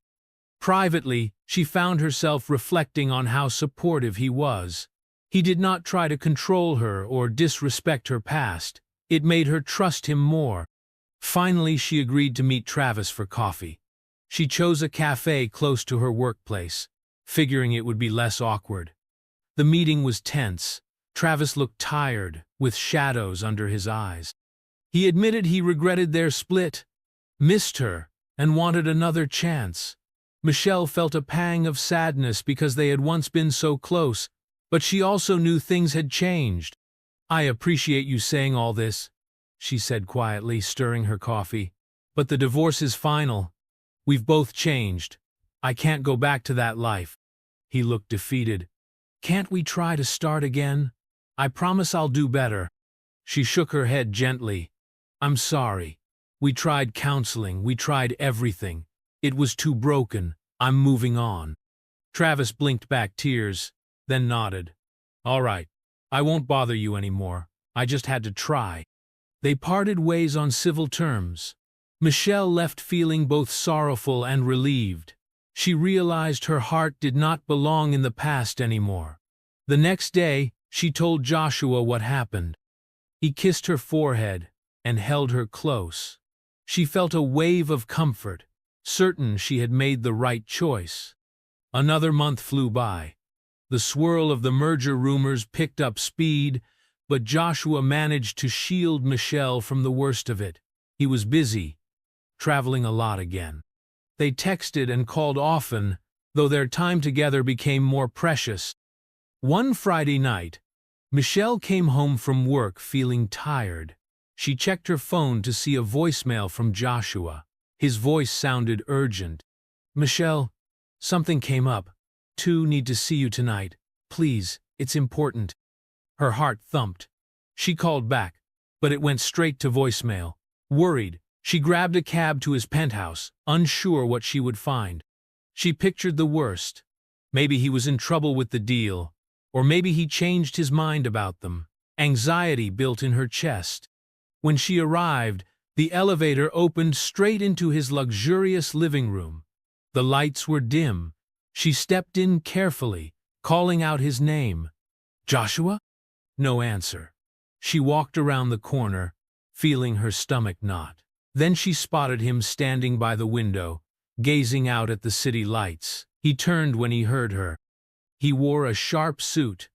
Privately, she found herself reflecting on how supportive he was. He did not try to control her or disrespect her past. It made her trust him more. Finally, she agreed to meet Travis for coffee. She chose a cafe close to her workplace, figuring it would be less awkward. The meeting was tense. Travis looked tired, with shadows under his eyes. He admitted he regretted their split, missed her, and wanted another chance. Michelle felt a pang of sadness because they had once been so close, but she also knew things had changed. "I appreciate you saying all this," she said quietly, stirring her coffee. "But the divorce is final. We've both changed. I can't go back to that life." He looked defeated. "Can't we try to start again? I promise I'll do better." She shook her head gently. "I'm sorry. We tried counseling. We tried everything. It was too broken. I'm moving on." Travis blinked back tears, then nodded. "All right. I won't bother you anymore. I just had to try." They parted ways on civil terms. Michelle left feeling both sorrowful and relieved. She realized her heart did not belong in the past anymore. The next day, she told Joshua what happened. He kissed her forehead and held her close. She felt a wave of comfort, certain she had made the right choice. Another month flew by. The swirl of the merger rumors picked up speed, but Joshua managed to shield Michelle from the worst of it. He was busy, traveling a lot again. They texted and called often, though their time together became more precious. One Friday night, Michelle came home from work feeling tired. She checked her phone to see a voicemail from Joshua. His voice sounded urgent. "Michelle, Something came up. Two need to see you tonight. Please, it's important. Her heart thumped. She called back, but it went straight to voicemail. Worried, she grabbed a cab to his penthouse, unsure what she would find. She pictured the worst. Maybe he was in trouble with the deal, or maybe he changed his mind about them. Anxiety built in her chest. When she arrived, the elevator opened straight into his luxurious living room. The lights were dim. She stepped in carefully, calling out his name. Joshua? No answer. She walked around the corner, feeling her stomach knot. Then she spotted him standing by the window, gazing out at the city lights. He turned when he heard her. He wore a sharp suit,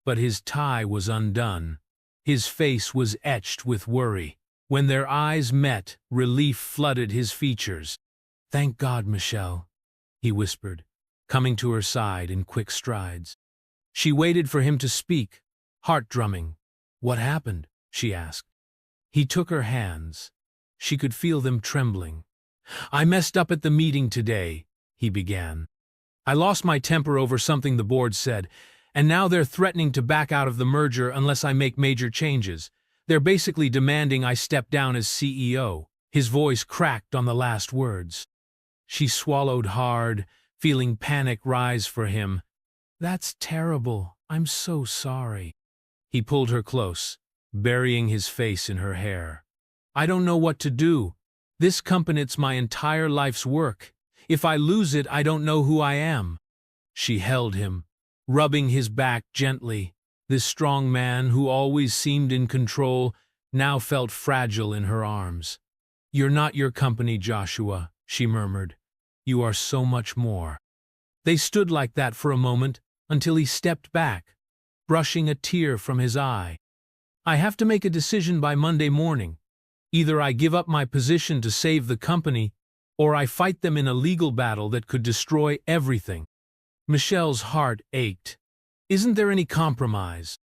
but his tie was undone. His face was etched with worry. When their eyes met, relief flooded his features. "Thank God, Michelle," he whispered, coming to her side in quick strides. She waited for him to speak, heart drumming. "What happened?" she asked. He took her hands. She could feel them trembling. "I messed up at the meeting today," he began. "I lost my temper over something the board said, and now they're threatening to back out of the merger unless I make major changes. They're basically demanding I step down as CEO." His voice cracked on the last words. She swallowed hard, feeling panic rise for him. "That's terrible. I'm so sorry." He pulled her close, burying his face in her hair. "I don't know what to do. This company's my entire life's work. If I lose it, I don't know who I am." She held him, rubbing his back gently. This strong man, who always seemed in control, now felt fragile in her arms. "You're not your company, Joshua," she murmured. "You are so much more." They stood like that for a moment, until he stepped back, brushing a tear from his eye. "I have to make a decision by Monday morning. Either I give up my position to save the company, or I fight them in a legal battle that could destroy everything." Michelle's heart ached. "Isn't there any compromise?"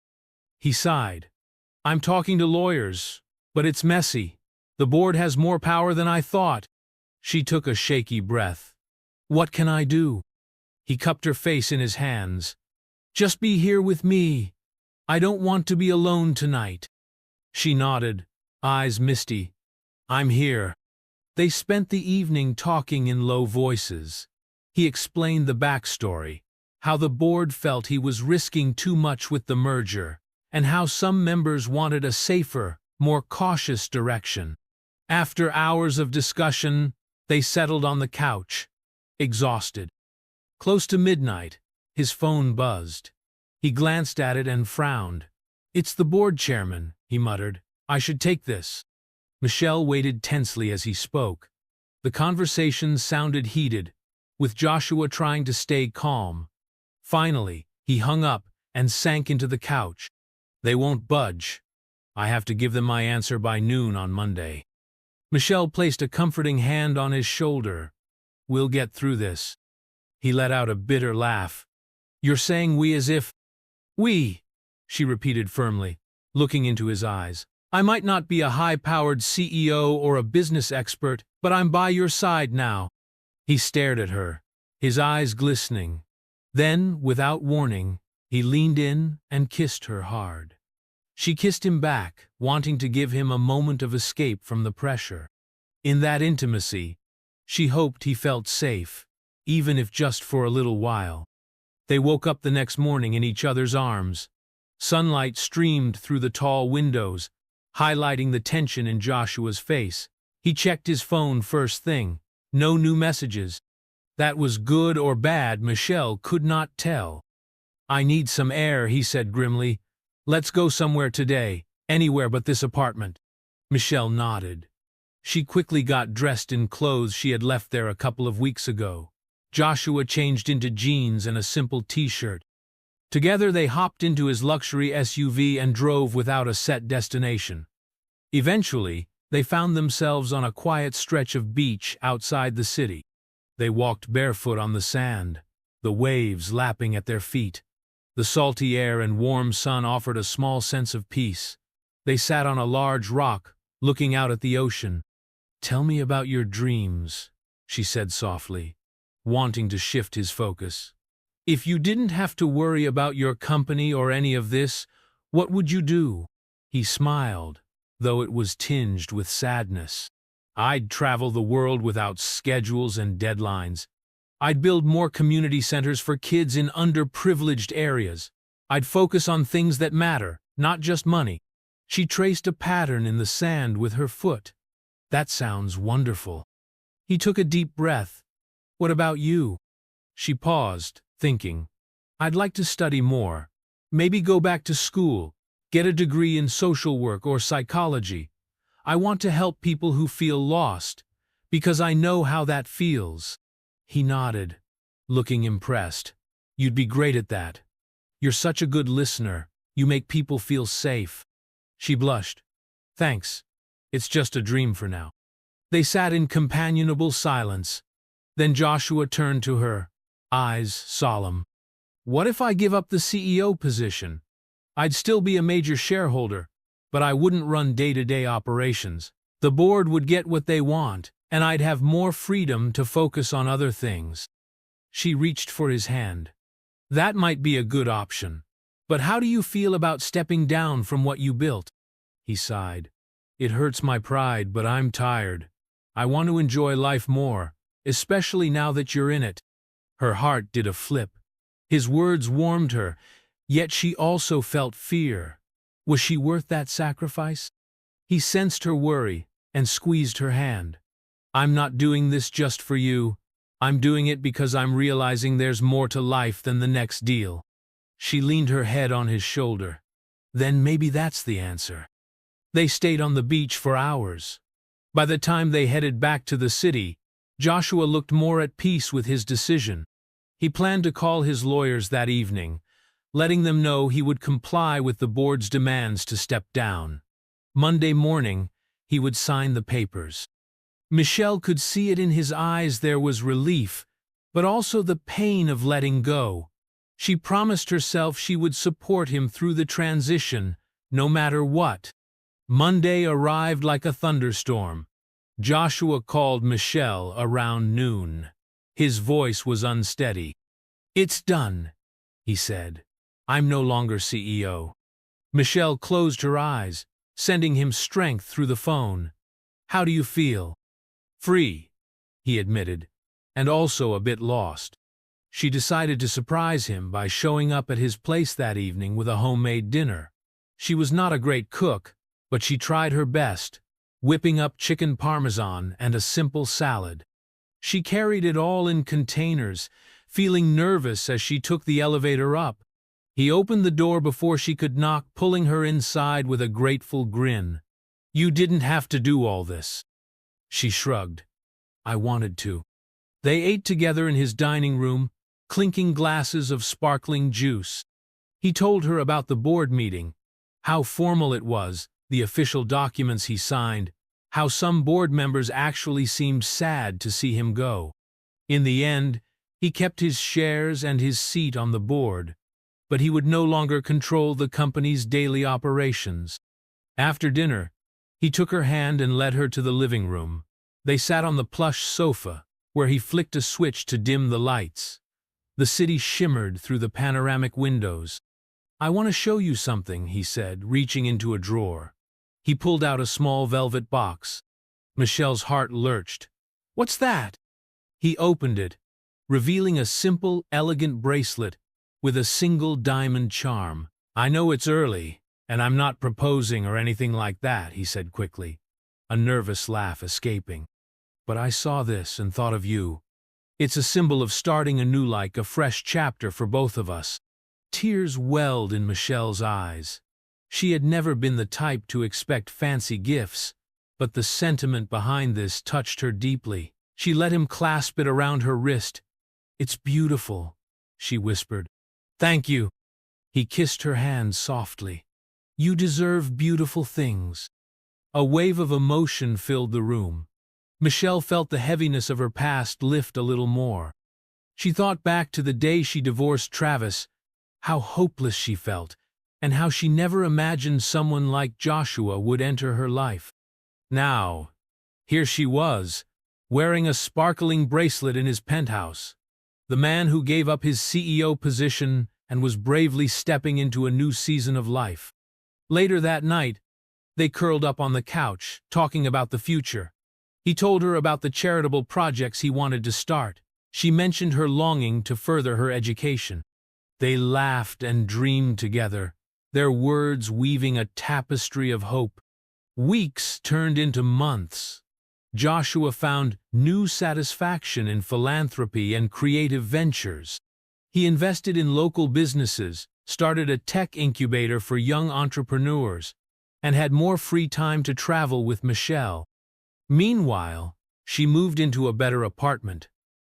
He sighed. "I'm talking to lawyers, but it's messy. The board has more power than I thought." She took a shaky breath. "What can I do?" He cupped her face in his hands. "Just be here with me. I don't want to be alone tonight." She nodded, eyes misty. "I'm here." They spent the evening talking in low voices. He explained the backstory, how the board felt he was risking too much with the merger, and how some members wanted a safer, more cautious direction. After hours of discussion, they settled on the couch, exhausted. Close to midnight, his phone buzzed. He glanced at it and frowned. "It's the board chairman," he muttered. "I should take this." Michelle waited tensely as he spoke. The conversation sounded heated, with Joshua trying to stay calm. Finally, he hung up and sank into the couch. "They won't budge. I have to give them my answer by noon on Monday." Michelle placed a comforting hand on his shoulder. "We'll get through this." He let out a bitter laugh. "You're saying we as if—" "We," she repeated firmly, looking into his eyes. "I might not be a high-powered CEO or a business expert, but I'm by your side now." He stared at her, his eyes glistening. Then, without warning, he leaned in and kissed her hard. She kissed him back, wanting to give him a moment of escape from the pressure. In that intimacy, she hoped he felt safe, even if just for a little while. They woke up the next morning in each other's arms. Sunlight streamed through the tall windows, highlighting the tension in Joshua's face. He checked his phone first thing. No new messages. That was good or bad, Michelle could not tell. "I need some air," he said grimly. "Let's go somewhere today, anywhere but this apartment." Michelle nodded. She quickly got dressed in clothes she had left there a couple of weeks ago. Joshua changed into jeans and a simple t-shirt. Together they hopped into his luxury SUV and drove without a set destination. Eventually, they found themselves on a quiet stretch of beach outside the city. They walked barefoot on the sand, the waves lapping at their feet. The salty air and warm sun offered a small sense of peace. They sat on a large rock, looking out at the ocean. "Tell me about your dreams," she said softly. wanting to shift his focus. If you didn't have to worry about your company or any of this, what would you do? He smiled, though it was tinged with sadness. I'd travel the world without schedules and deadlines. I'd build more community centers for kids in underprivileged areas. I'd focus on things that matter, not just money. She traced a pattern in the sand with her foot. That sounds wonderful. He took a deep breath. What about you? She paused, thinking. I'd like to study more. Maybe go back to school, get a degree in social work or psychology. I want to help people who feel lost, because I know how that feels. He nodded, looking impressed. You'd be great at that. You're such a good listener. You make people feel safe. She blushed. Thanks. It's just a dream for now. They sat in companionable silence. Then Joshua turned to her, eyes solemn. What if I give up the CEO position? I'd still be a major shareholder, but I wouldn't run day-to-day operations. The board would get what they want, and I'd have more freedom to focus on other things. She reached for his hand. That might be a good option. But how do you feel about stepping down from what you built? He sighed. It hurts my pride, but I'm tired. I want to enjoy life more, especially now that you're in it. Her heart did a flip. His words warmed her, yet she also felt fear. Was she worth that sacrifice? He sensed her worry and squeezed her hand. I'm not doing this just for you. I'm doing it because I'm realizing there's more to life than the next deal. She leaned her head on his shoulder. Then maybe that's the answer. They stayed on the beach for hours. By the time they headed back to the city, Joshua looked more at peace with his decision. He planned to call his lawyers that evening, letting them know he would comply with the board's demands to step down. Monday morning, he would sign the papers. Michelle could see it in his eyes. There was relief, but also the pain of letting go. She promised herself she would support him through the transition, no matter what. Monday arrived like a thunderstorm. Joshua called Michelle around noon. His voice was unsteady. It's done, he said. I'm no longer CEO. Michelle closed her eyes, sending him strength through the phone. How do you feel? Free, he admitted, and also a bit lost. She decided to surprise him by showing up at his place that evening with a homemade dinner. She was not a great cook, but she tried her best, whipping up chicken parmesan and a simple salad. She carried it all in containers, feeling nervous as she took the elevator up. He opened the door before she could knock, pulling her inside with a grateful grin. You didn't have to do all this. She shrugged. I wanted to. They ate together in his dining room, clinking glasses of sparkling juice. He told her about the board meeting, how formal it was, the official documents he signed, how some board members actually seemed sad to see him go. In the end, he kept his shares and his seat on the board, but he would no longer control the company's daily operations. After dinner, he took her hand and led her to the living room. They sat on the plush sofa, where he flicked a switch to dim the lights. The city shimmered through the panoramic windows. I want to show you something, he said, reaching into a drawer. He pulled out a small velvet box. Michelle's heart lurched. What's that? He opened it, revealing a simple, elegant bracelet with a single diamond charm. I know it's early, and I'm not proposing or anything like that, he said quickly, a nervous laugh escaping. But I saw this and thought of you. It's a symbol of starting anew, like a fresh chapter for both of us. Tears welled in Michelle's eyes. She had never been the type to expect fancy gifts, but the sentiment behind this touched her deeply. She let him clasp it around her wrist. It's beautiful, she whispered. Thank you. He kissed her hand softly. You deserve beautiful things. A wave of emotion filled the room. Michelle felt the heaviness of her past lift a little more. She thought back to the day she divorced Travis, how hopeless she felt, and how she never imagined someone like Joshua would enter her life. Now, here she was, wearing a sparkling bracelet in his penthouse. The man who gave up his CEO position and was bravely stepping into a new season of life. Later that night, they curled up on the couch, talking about the future. He told her about the charitable projects he wanted to start. She mentioned her longing to further her education. They laughed and dreamed together, their words weaving a tapestry of hope. Weeks turned into months. Joshua found new satisfaction in philanthropy and creative ventures. He invested in local businesses, started a tech incubator for young entrepreneurs, and had more free time to travel with Michelle. Meanwhile, she moved into a better apartment,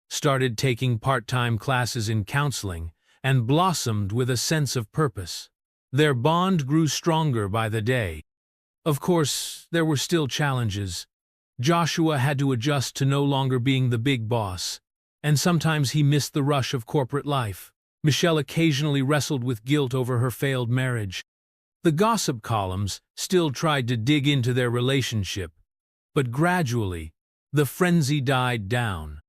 started taking part-time classes in counseling, and blossomed with a sense of purpose. Their bond grew stronger by the day. Of course, there were still challenges. Joshua had to adjust to no longer being the big boss, and sometimes he missed the rush of corporate life. Michelle occasionally wrestled with guilt over her failed marriage. The gossip columns still tried to dig into their relationship, but gradually, the frenzy died down.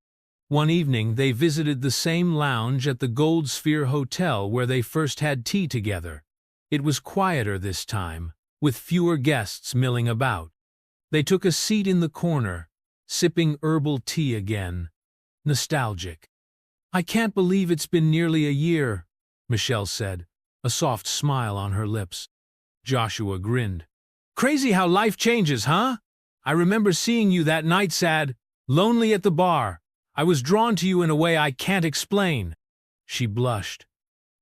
One evening, they visited the same lounge at the Gold Sphere Hotel where they first had tea together. It was quieter this time, with fewer guests milling about. They took a seat in the corner, sipping herbal tea again, nostalgic. "I can't believe it's been nearly a year," Michelle said, a soft smile on her lips. Joshua grinned. "Crazy how life changes, huh? I remember seeing you that night sad, lonely at the bar. I was drawn to you in a way I can't explain." She blushed.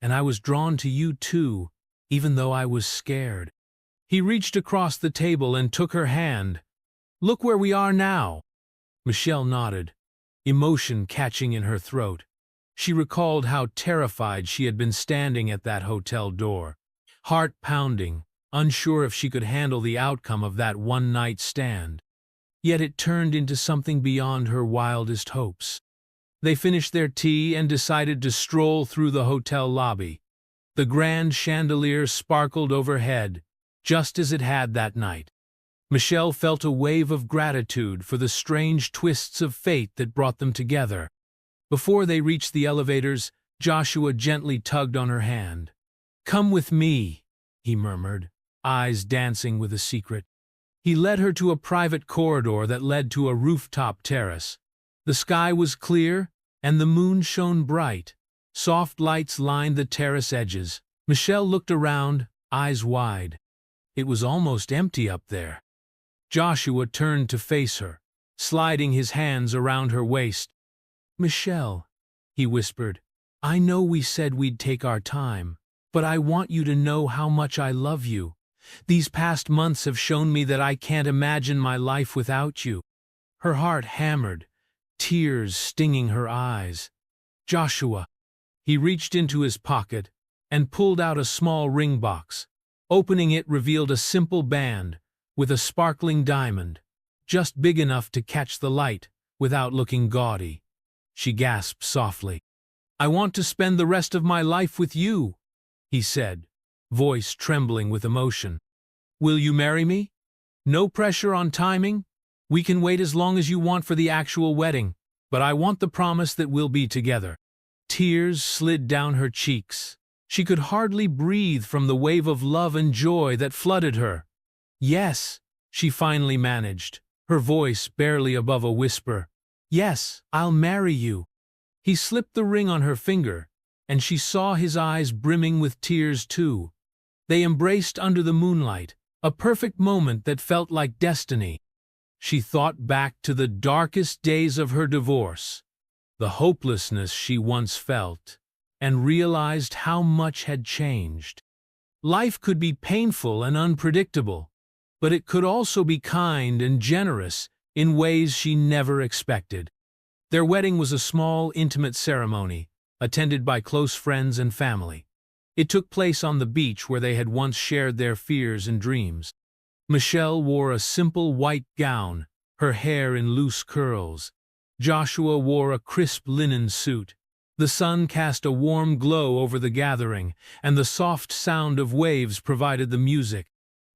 "And I was drawn to you too, even though I was scared." He reached across the table and took her hand. "Look where we are now." Michelle nodded, emotion catching in her throat. She recalled how terrified she had been standing at that hotel door, heart pounding, unsure if she could handle the outcome of that one-night stand. Yet it turned into something beyond her wildest hopes. They finished their tea and decided to stroll through the hotel lobby. The grand chandelier sparkled overhead, just as it had that night. Michelle felt a wave of gratitude for the strange twists of fate that brought them together. Before they reached the elevators, Joshua gently tugged on her hand. "Come with me," he murmured, eyes dancing with a secret. He led her to a private corridor that led to a rooftop terrace. The sky was clear, and the moon shone bright. Soft lights lined the terrace edges. Michelle looked around, eyes wide. It was almost empty up there. Joshua turned to face her, sliding his hands around her waist. "Michelle," he whispered, "I know we said we'd take our time, but I want you to know how much I love you. These past months have shown me that I can't imagine my life without you." Her heart hammered, tears stinging her eyes. "Joshua." He reached into his pocket and pulled out a small ring box. Opening it revealed a simple band with a sparkling diamond, just big enough to catch the light without looking gaudy. She gasped softly. "I want to spend the rest of my life with you," he said, voice trembling with emotion. "Will you marry me? No pressure on timing. We can wait as long as you want for the actual wedding, but I want the promise that we'll be together." Tears slid down her cheeks. She could hardly breathe from the wave of love and joy that flooded her. "Yes," she finally managed, her voice barely above a whisper. "Yes, I'll marry you." He slipped the ring on her finger, and she saw his eyes brimming with tears too. They embraced under the moonlight, a perfect moment that felt like destiny. She thought back to the darkest days of her divorce, the hopelessness she once felt, and realized how much had changed. Life could be painful and unpredictable, but it could also be kind and generous in ways she never expected. Their wedding was a small, intimate ceremony, attended by close friends and family. It took place on the beach where they had once shared their fears and dreams. Michelle wore a simple white gown, her hair in loose curls. Joshua wore a crisp linen suit. The sun cast a warm glow over the gathering, and the soft sound of waves provided the music.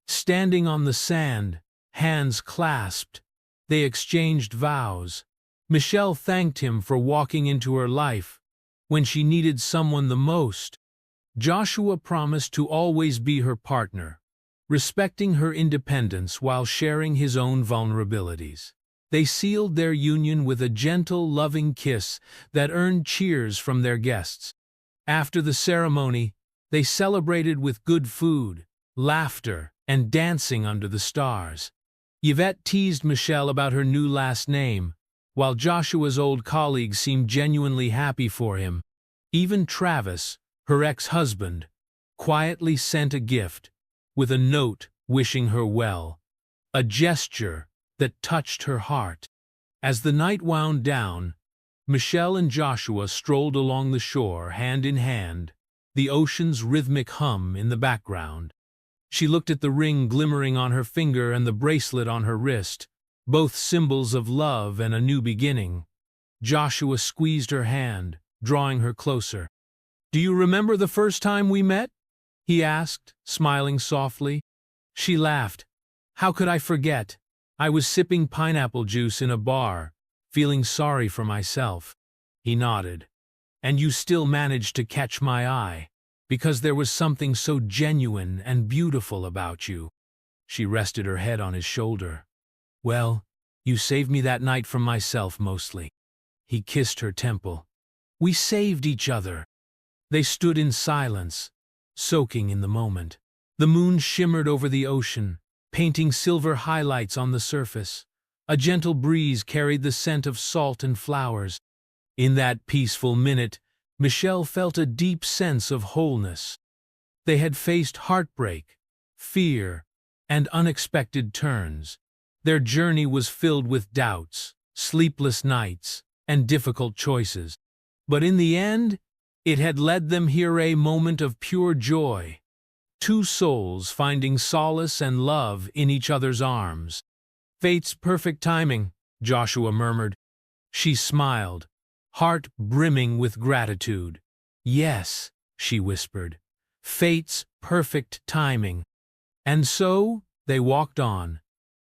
Standing on the sand, hands clasped, they exchanged vows, Michelle thanked him for walking into her life when she needed someone the most. Joshua promised to always be her partner, respecting her independence while sharing his own vulnerabilities. They sealed their union with a gentle, loving kiss that earned cheers from their guests. After the ceremony, they celebrated with good food, laughter, and dancing under the stars. Yvette teased Michelle about her new last name, while Joshua's old colleagues seemed genuinely happy for him. Even Travis, her ex-husband, quietly sent a gift, with a note wishing her well, a gesture that touched her heart. As the night wound down, Michelle and Joshua strolled along the shore, hand in hand, the ocean's rhythmic hum in the background. She looked at the ring glimmering on her finger and the bracelet on her wrist, both symbols of love and a new beginning. Joshua squeezed her hand, drawing her closer. "Do you remember the first time we met?" he asked, smiling softly. She laughed. "How could I forget? I was sipping pineapple juice in a bar, feeling sorry for myself." He nodded. "And you still managed to catch my eye, because there was something so genuine and beautiful about you." She rested her head on his shoulder. "Well, you saved me that night from myself mostly." He kissed her temple. "We saved each other." They stood in silence, soaking in the moment. The moon shimmered over the ocean, painting silver highlights on the surface. A gentle breeze carried the scent of salt and flowers. In that peaceful minute, Michelle felt a deep sense of wholeness. They had faced heartbreak, fear, and unexpected turns. Their journey was filled with doubts, sleepless nights, and difficult choices. But in the end, it had led them here a moment of pure joy. Two souls finding solace and love in each other's arms. "Fate's perfect timing," Joshua murmured. She smiled, heart brimming with gratitude. "Yes," she whispered, "fate's perfect timing." And so they walked on,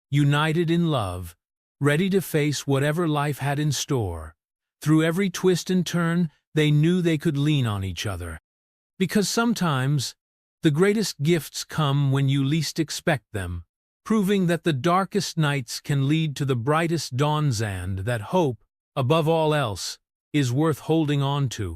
united in love, ready to face whatever life had in store. Through every twist and turn, they knew they could lean on each other. Because sometimes, the greatest gifts come when you least expect them, proving that the darkest nights can lead to the brightest dawns and that hope, above all else, is worth holding on to.